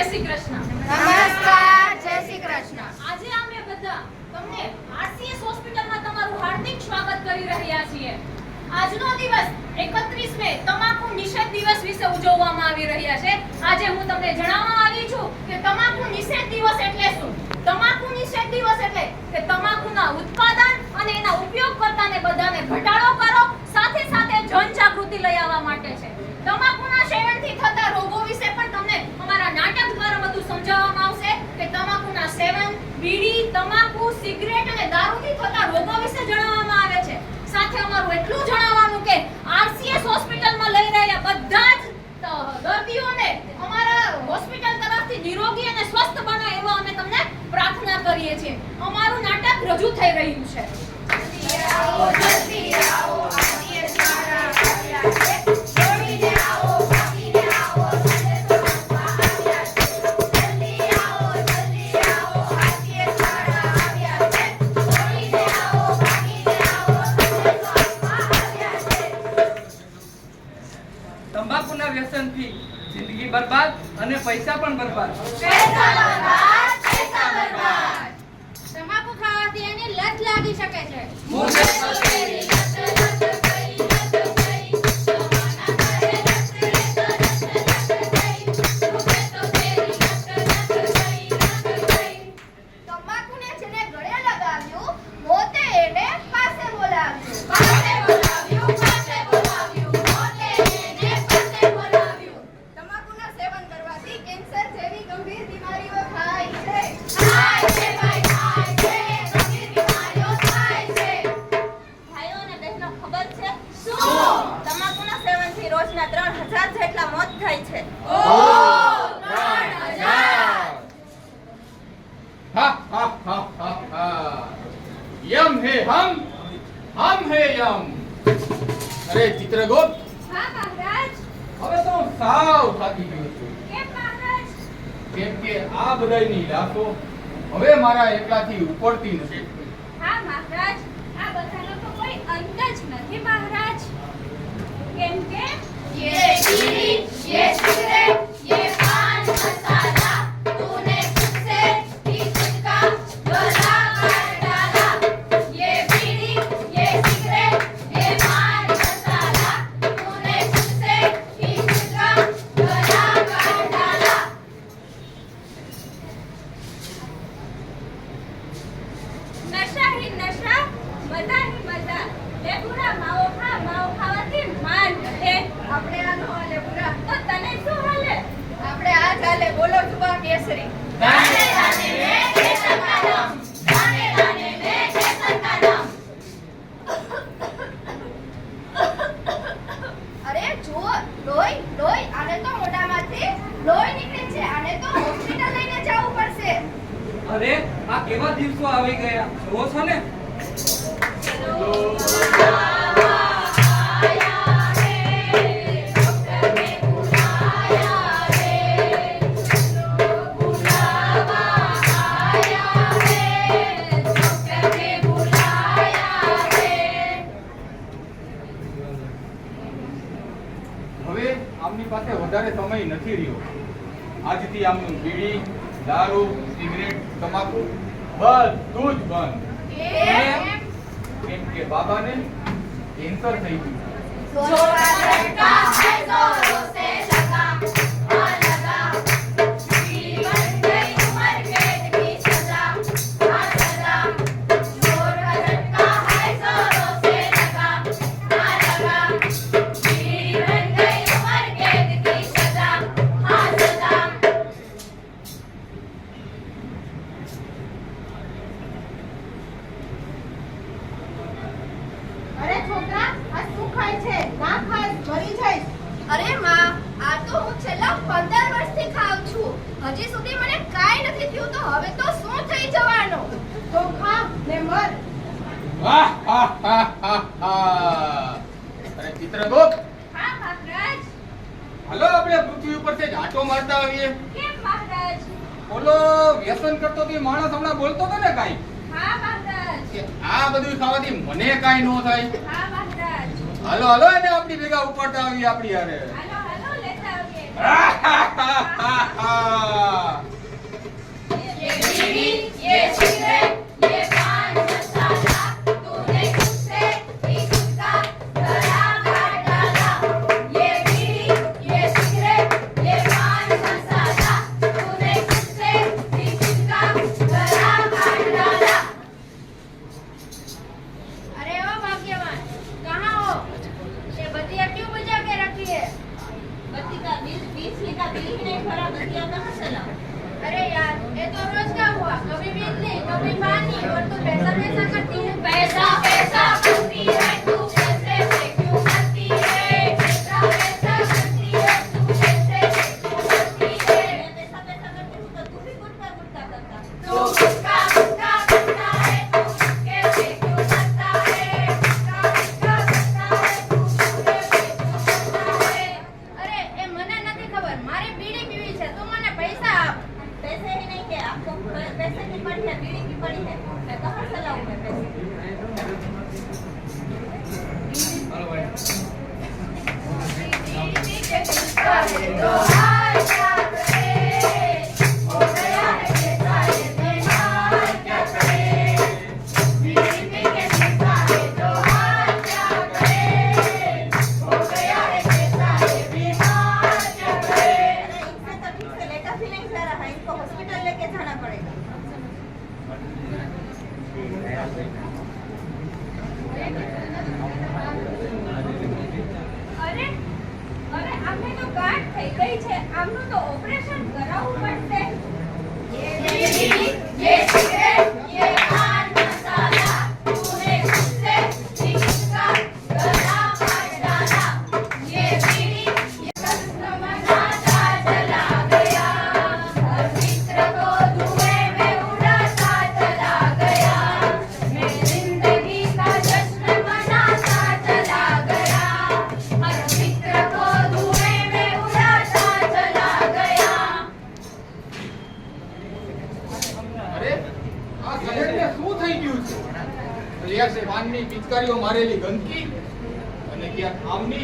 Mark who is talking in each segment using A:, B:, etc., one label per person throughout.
A: જય શ્રી કૃષ્ણ.
B: નમસ્કાર, જય શ્રી કૃષ્ણ.
A: આજે અમે બધા તમને આરસીએસ હોસ્પિટલમાં તમારું હાર્દિક સ્વાગત કરી રહ્યા છીએ. આજનો દિવસ 31 મે તમાકુ નિષેધ દિવસ વિશે ઉજવવામાં આવી રહ્યા છે. આજે હું તમને જણાવવા આવી છું કે તમાકુ નિષેધ દિવસ એટલે શું. તમાકુ નિષેધ દિવસ એટલે કે તમાકુના ઉત્પાદન અને એના ઉપયોગકર્તાને બધાને ઘટાડો કરો, સાથે સાથે જનજાગૃતિ લઈ આવવા માટે છે. તમાકુના સેવનથી થતા રોગો વિશે પણ તમને અમારા નાટક દ્વારા બધું સમજાવવામાં આવશે કે તમાકુના સેવન, બીડી, તમાકુ, સિગરેટ અને દારૂથી થતા રોગો વિશે જણાવવામાં આવે છે. સાથે અમારું એટલું જણાવવાનું કે આરસીએસ હોસ્પિટલમાં લઈ રહેલા બધા જ દર્દીઓને અમારા હોસ્પિટલ તરફથી નિરોગી અને સ્વસ્થ બનો એવો અમે તમને પ્રાર્થના કરીએ છીએ. અમારું નાટક રજૂ થઈ રહ્યું છે.
B: જલ્દી આવો, આરસીએસ દ્વારા આવ્યા છે. દોડીને આવો, ભાગીને આવો, સંદેશો આપવા આવ્યા છે. જલ્દી આવો, આરસીએસ દ્વારા આવ્યા છે. દોડીને આવો, ભાગીને આવો, સંદેશો આપવા આવ્યા છે.
C: તંબાકુના વ્યસનથી જિંદગી બરબાદ અને પૈસા પણ બરબાદ.
B: પૈસા બરબાદ, પૈસા બરબાદ. તમાકુ ખાવાથી એની લત લાગી શકે છે. મુझे तो तेरी लत गई, जमाना करे लत गई, मुझे तो तेरी लत गई. તમાકુને જેને ગળે લગાવ્યું, મોતે એને પાસે બોલાવ્યું. પાસે બોલાવ્યું, મોતે એને પાસે બોલાવ્યું. તમાકુના સેવન કરવાથી કેન્સર જેવી ગંભીર બીમારીઓ થાય છે. થાય છે ભાઈ, થાય છે. ગંભીર બીમારીઓ થાય છે.
A: ભાઈઓ અને બહેનો, ખબર છે
B: શું?
A: તમાકુના સેવનથી રોજના 3000 જેટલા મોત થાય છે.
B: ઓહ, 3000.
D: हा हा हा हा हा यम है हम है यम. अरे ચિત્રગુપ્ત,
B: હા મહારાજ.
D: હવે તો હું સાવ થાકી ગયો છું.
B: કેમ મહારાજ?
D: કેમ કે આ બધાયની લાશો હવે મારા એકલાથી ઉપડતી નથી.
B: હા મહારાજ, આ બધાનો તો કોઈ અંત જ નથી મહારાજ. કેમ કે ये बीड़ी, ये सिगरेट, ये पान मसाला, तूने खुद से ही खुद का गला काट डाला. ये बीड़ी, ये सिगरेट, ये पान मसाला, तूने खुद से ही खुद का गला काट डाला.
A: નશા હી નશા, મજા હી મજા. લે પૂરા માવો ખાવાથી માન રહે.
B: આપણે આ નો હાલે પૂરા.
A: તો તને શું હાલે?
B: આપણે આ ચાલે બોલો જુબા કેસરી.
D: દાને
B: दाने में केसर का दम, दाने दाने में केसर का दम. અરે જો લોહી આને તો મોઢામાંથી લોહી નીકળે છે. આને તો હોસ્પિટલ લઈને જવું પડશે.
C: અરે આ કેવા દિવસો આવી ગયા જોવો છો ને.
D: હવે આમની પાસે વધારે સમય નથી રહ્યો. આજથી આમનું બીડી, દારૂ, સિગરેટ, તમાકુ બધું જ બંધ. કેમ કે બાબાને કેન્સર થઈ ગયું.
B: जोर का झटका है जोरों से लगा, हाँ लगा. जीवन गई उम्र कैद की सजा, हाँ सजा. जोर का झटका है जोरों से लगा, हाँ लगा. जीवन गई उम्र कैद की सजा, हाँ सजा.
A: અરે છોકરા, આ શું ખાય છે? ના ખાય, મરી જઈશ.
B: અરે માં, આ તો હું છેલ્લા 15 વર્ષથી ખાઉં છું. હજી સુધી મને કાંઈ નથી થયું, તો હવે તો શું થઈ જવાનું?
A: તો ખા ને મર.
D: વાહ હા હા હા હા. અરે ચિત્રગુપ્ત,
B: હા મહારાજ.
D: હાલો આપણે પૃથ્વી ઉપર થી આંટો મારતા આવીએ.
B: કેમ મહારાજ?
D: ઓલો વ્યસન કરતો તો એ માણસ હમણાં બોલતો હતો ને કાઈ
B: હા મહારાજ.
D: કે આ બધું ખાવાથી મને કાઈ ન થાય.
B: હા મહારાજ.
D: હાલો હાલો એને આપણી ભેગા ઉપાડતા આવીએ આપણી હારે.
B: હાલો હાલો લેતા આવીએ. ये बीड़ी, ये सिगरेट, ये पान मसाला, तूने खुद से ही खुद का गला काट डाला। ये बीड़ी, ये सिगरेट, ये पान मसाला, तूने खुद से ही खुद का गला काट डाला। अरे ओ भाग्यवान, कहाँ हो? ये बत्तियाँ क्यों बुझा के रखी है?
A: बत्ती का बिल 20 का बिल ही नहीं भरा, बत्तियाँ कहाँ से लाऊं?
B: अरे यार, ये तो रोज का हुआ, कभी बिजली कभी पानी, और तू पैसा पैसा करती है। पैसा पैसा करती है तू, पैसे से क्यों करती है? पैसा पैसा करती है तू, पैसे से क्यों करती है?
A: मैं पैसा पैसा करती हूँ तो तू भी गुटका गुटका करता है।
B: तू गुटका गुटका करता है, तू गुटके से क्यों करता है? गुटका गुटका करता है, तू गुटके से क्यों करता है? अरे ए મને નથી ખબર, મારે બીડી પીવી છે, તું મને પૈસા આપ।
A: पैसे ही नहीं है आपको, पैसे की पड़ी है, बीड़ी की पड़ी है, मैं कहाँ से लाऊं मैं पैसे?
C: હાલો ભાઈ.
B: बीड़ी के किसका है तो हाय क्या करे? हो गया है कैसा ये बीमार क्या करे? बीड़ी के किसका है तो हाय क्या करे? हो गया है कैसा ये बीमार क्या करे?
A: अरे इनसे तो ठीक से लेटा भी नहीं जा रहा है, इनको हॉस्पिटल लेके जाना पड़ेगा।
B: અરે અરે આમને તો ગાંઠ થઈ ગઈ છે, આમનું તો ઓપરેશન કરાવવું પડશે। ये बीड़ी, ये सिगरेट, ये पान मसाला, तूने खुद से ही खुद का गला काट डाला। ये बीड़ी, ये रस्म मनाता चला गया, हर मित्र को धुएं में उड़ाता चला गया। मैं जिंदगी का जश्न मनाता चला गया, हर मित्र को धुएं में उड़ाता चला गया।
D: અરે આ શહેરને શું થઈ ગયું છે? ક્યાં છે પાનની પિચકારીઓ મારેલી ગંદકી અને ક્યાં આમની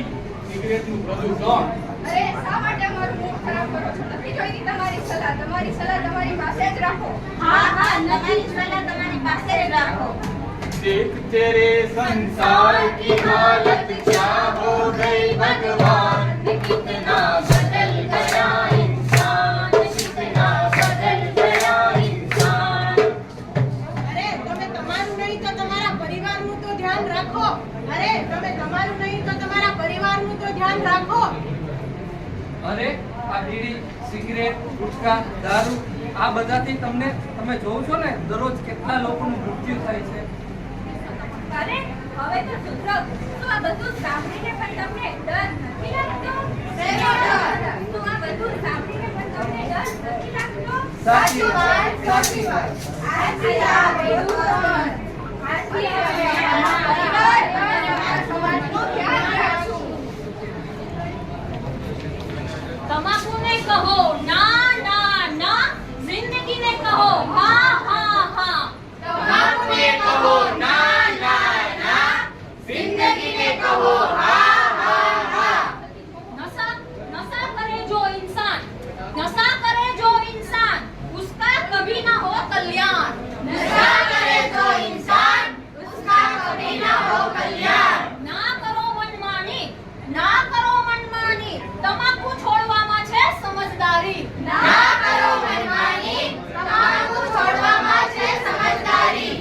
D: સિગરેટનું પ્રદૂષણ?
B: અરે શા માટે અમારું મૂડ ખરાબ કરો છો? નથી જોઈતી તમારી સલાહ તમારી પાસે જ રાખો।
A: हाँ हाँ, તમારી સલાહ તમારી પાસે જ રાખો।
D: देख तेरे संसार की हालत क्या हो गई भगवान,
B: कितना बदल गया इंसान, कितना बदल गया इंसान।
E: અરે તમે તમારું નહીં તો તમારા પરિવારનું તો ધ્યાન રાખો। અરે તમે તમારું નહીં તો તમારા પરિવારનું તો ધ્યાન રાખો।
C: અરે આ બીડી, સિગરેટ, ગુટકા, દારૂ આ બધાથી તમે જોવો છો ને દરરોજ કેટલા લોકોનું મૃત્યુ થાય છે।
B: અરે હવે તો સુધરો, શું આ બધું સાંભળીને પણ તમને ડર નથી લાગતો? શેનો ડર? શું આ બધું સાંભળીને પણ તમને ડર નથી લાગતો?
C: સાચી વાત,
B: સાચી વાત। આજથી આ બધું બંધ। આજથી અમે અમારા પરિવાર અને અમારા સમાજનું ધ્યાન રાખશું।
A: તમાકુને કહો ના ના ના, જિંદગીને કહો હા હા હા।
B: તમાકુને કહો ના ના ના, જિંદગીને કહો હા હા હા।
A: नशा नशा करे जो इंसान, नशा करे जो इंसान, उसका कभी ना हो कल्याण।
B: नशा करे जो इंसान, उसका कभी ना हो कल्याण।
A: ના કરો મનમાની, ના કરો મનમાની, તમાકુ છોડવામાં છે સમજદારી।
B: ના કરો મનમાની, તમાકુ છોડવામાં છે સમજદારી।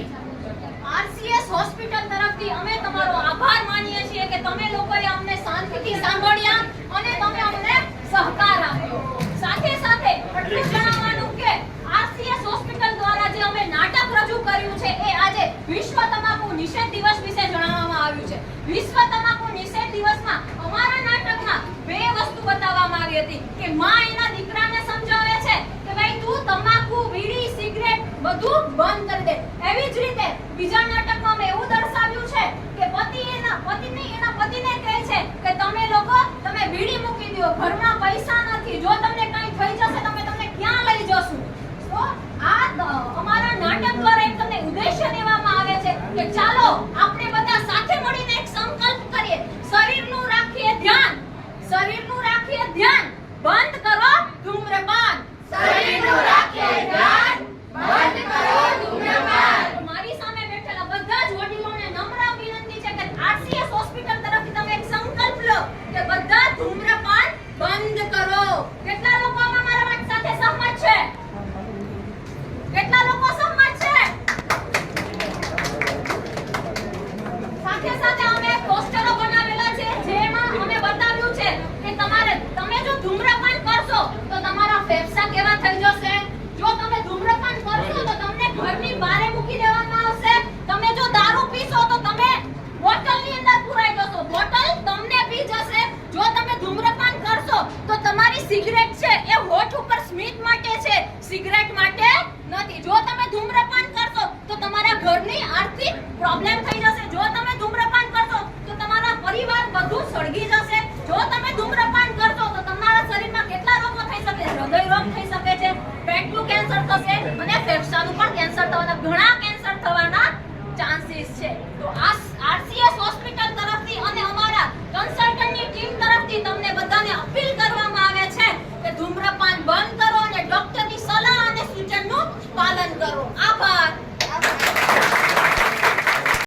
A: આરસીએસ હોસ્પિટલ તરફથી અમે તમારો આભાર માનીએ છીએ કે તમે લોકોએ અમને શાંતિથી સાંભળ્યા અને તમે અમને સહકાર આપ્યો। સાથે સાથે એટલું જણાવવાનું કે આરસીએસ હોસ્પિટલ દ્વારા જે અમે નાટક રજૂ કર્યું છે એ આજે વિશ્વ તમાકુ નિષેધ દિવસ વિશે જણાવવામાં આવ્યું છે। વિશ્વ તમાકુ નિષેધ દિવસમાં અમારા નાટકમાં બે વસ્તુ બતાવવામાં આવી હતી કે માં એના દીકરાને સમજાવે છે કે ભાઈ તું તમાકુ, બીડી, સિગરેટ બધું બંધ કરી દે। એવી જ રીતે બીજા નાટકમાં અમે એવું દર્શાવ્યું છે કે પતિ એના પતિને કહે છે કે તમે બીડી મૂકી દો, ઘરમાં પૈસા નથી, જો તમને કંઈ થઈ જશે તમને ક્યાં લઈ જશું। તો આ અમારા નાટક દ્વારા એક તમને ઉદ્દેશ્ય દેવામાં આવે છે કે ચાલો આપણે બધા સાથે મળીને એક સંકલ્પ કરીએ, શરીરનું રાખીએ ધ્યાન, બંધ જો તમે ધૂમ્રપાન કરશો તો તમારા ઘરની આર્થિક પ્રોબ્લેમ થઈ જશે. જો તમે ધૂમ્રપાન કરશો તો તમારા પરિવાર બધું સળગી જશે. જો તમે ધૂમ્રપાન કરશો તો તમારા શરીરમાં કેટલા રોગો થઈ શકે છે? હૃદય રોગ થઈ શકે છે, પેટનું કેન્સર થશે અને ફેફસાનું પણ કેન્સર થવાના ઘણા